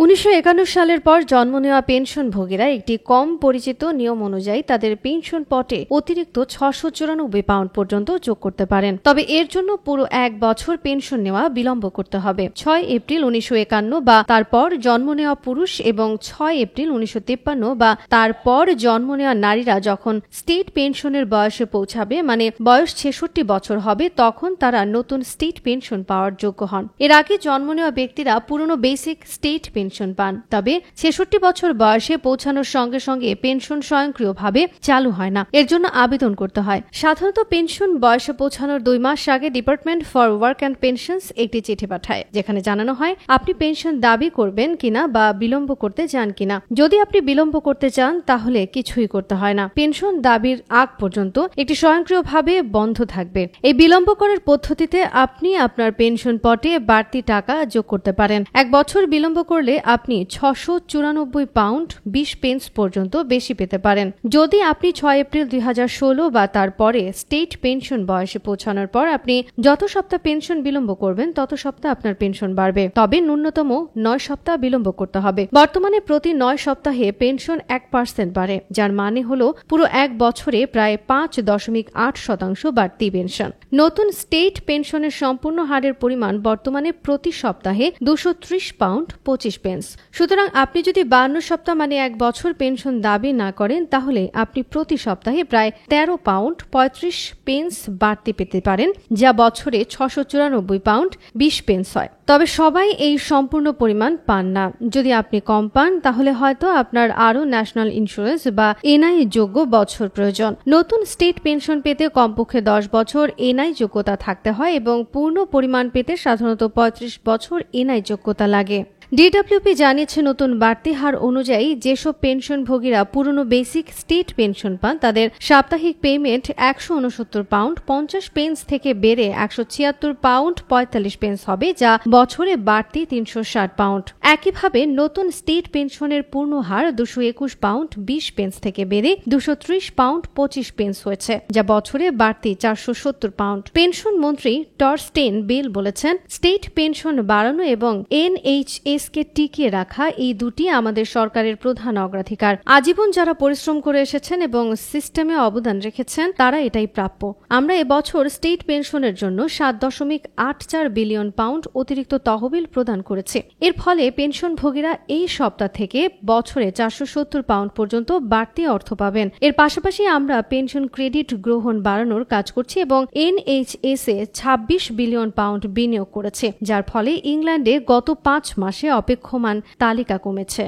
1951 সালের পর জন্ম নেওয়া পেনশনভোগীরা একটি কম পরিচিত নিয়ম অনুযায়ী তাদের পেনশন পটে অতিরিক্ত 694 পাউন্ড পর্যন্ত যোগ করতে পারেন। তবে এর জন্য পুরো 1 বছর পেনশন নেওয়া বিলম্ব করতে হবে। 6 এপ্রিল 1951 বা তারপর জন্ম নেওয়া পুরুষ এবং 6 এপ্রিল 1953 বা তারপর জন্ম নেওয়া নারীরা যখন স্টেট পেনশনের বয়সে পৌঁছাবে, মানে বয়স 66 বছর হবে, তখন তারা নতুন স্টেট পেনশন পাওয়ার যোগ্য হন। এর আগে জন্ম নেওয়া ব্যক্তিরা পুরনো বেসিক স্টেট পেনশন পান। তবে 66 বছর বয়সে পৌঁছানোর সঙ্গে সঙ্গে পেনশন স্বয়ংক্রিয়ভাবে চালু হয় না, এর জন্য আবেদন করতে হয়। সাধারণত পেনশন বয়সে পৌঁছানোর 2 মাস আগে department for work and pensions একটি চিঠি পাঠায়, যেখানে জানানো হয় আপনি পেনশন দাবি করবেন কিনা বা বিলম্ব করতে চান কিনা। যদি আপনি বিলম্ব করতে চান তাহলে কিছুই করতে হয় না। পেনশন দাবির আগ পর্যন্ত এটি স্বয়ংক্রিয়ভাবে বন্ধ থাকবে। এই বিলম্ব করার পদ্ধতিতে আপনি আপনার পেনশন পটে বাড়তি টাকা যোগ করতে পারেন। 1 বছর বিলম্ব করলে আপনি 694 পাউন্ড 20 পেন্স পর্যন্ত বেশি পেতে পারেন। যদি আপনি 6 এপ্রিল 2016 বা তারপরে স্টেট পেনশন বয়সে পৌঁছানোর পর আপনি যত সপ্তাহ পেনশন বিলম্ব করবেন তত সপ্তাহ আপনার পেনশন বাড়বে, তবে ন্যূনতম 9 সপ্তাহ বিলম্ব করতে হবে। বর্তমানে প্রতি 9 সপ্তাহে পেনশন 1% বাড়ে, যার মানে হলো পুরো 1 বছরে প্রায় 5.8% বাড়তি পেনশন। নতুন স্টেট পেনশনের সম্পূর্ণ হারের পরিমাণ বর্তমানে প্রতি সপ্তাহে 230 পাউন্ড 25 পেন্স। সুতরাং আপনি যদি 52 সপ্তাহ মানে 1 বছর পেনশন দাবি না করেন, তাহলে আপনি প্রতি সপ্তাহে প্রায় 13 পাউন্ড 35 পেন্স বাড়তি পেতে পারেন, যা বছরে 694 পাউন্ড 20 পেন্স হয়। তবে সবাই এই সম্পূর্ণ পরিমাণ পান না। যদি আপনি কম পান তাহলে হয়তো আপনার আরও ন্যাশনাল ইন্স্যুরেন্স বা এনআই যোগ্য বছর প্রয়োজন। নতুন স্টেট পেনশন পেতে কমপক্ষে 10 বছর এনআই যোগ্যতা থাকতে হয় এবং পূর্ণ পরিমাণ পেতে সাধারণত 35 বছর এনআই যোগ্যতা লাগে। ডিডব্লিউপি জানিয়েছে নতুন বাড়তি হার অনুযায়ী যেসব পেনশনভোগীরা পুরনো বেসিক স্টেট পেনশন পান তাদের সাপ্তাহিক পেমেন্ট 169 পাউন্ড 50 পেন্স থেকে বেড়ে 176 পাউন্ড 45 পেন্স হবে, যা বছরে বাড়তি 360 পাউন্ড। একইভাবে নতুন স্টেট পেনশনের পূর্ণ হার 221 পাউন্ড 20 পেন্স থেকে বেড়ে 230 পাউন্ড 25 পেন্স হয়েছে, যা বছরে বাড়তি 470 পাউন্ড। পেনশন মন্ত্রী টরস্টেন বেল বলেছেন, স্টেট পেনশন বাড়ানো এবং এনএইচএস কে টিকিয়ে রাখা এই দুটি আমাদের সরকারের প্রধান অগ্রাধিকার। আজীবন যারা পরিশ্রম করে এসেছেন এবং সিস্টেমে অবদান রেখেছেন তারা এটাই প্রাপ্য। আমরা এবছর স্টেট পেনশনের জন্য 7.84 বিলিয়ন পাউন্ড অতিরিক্ত তহবিল প্রদান করেছি। এর ফলে পেনশনভোগীরা এই সপ্তাহ থেকে বছরে 470 পাউন্ড পর্যন্ত বাড়তি অর্থ পাবেন। এর পাশাপাশি আমরা পেনশন ক্রেডিট গ্রহণ বাড়ানোর কাজ করছি এবং এনএইচএস এ 26 বিলিয়ন পাউন্ড বিনিয়োগ করেছে, যার ফলে ইংল্যান্ডে গত 5 মাসে অপেক্ষমান তালিকা কমেছে।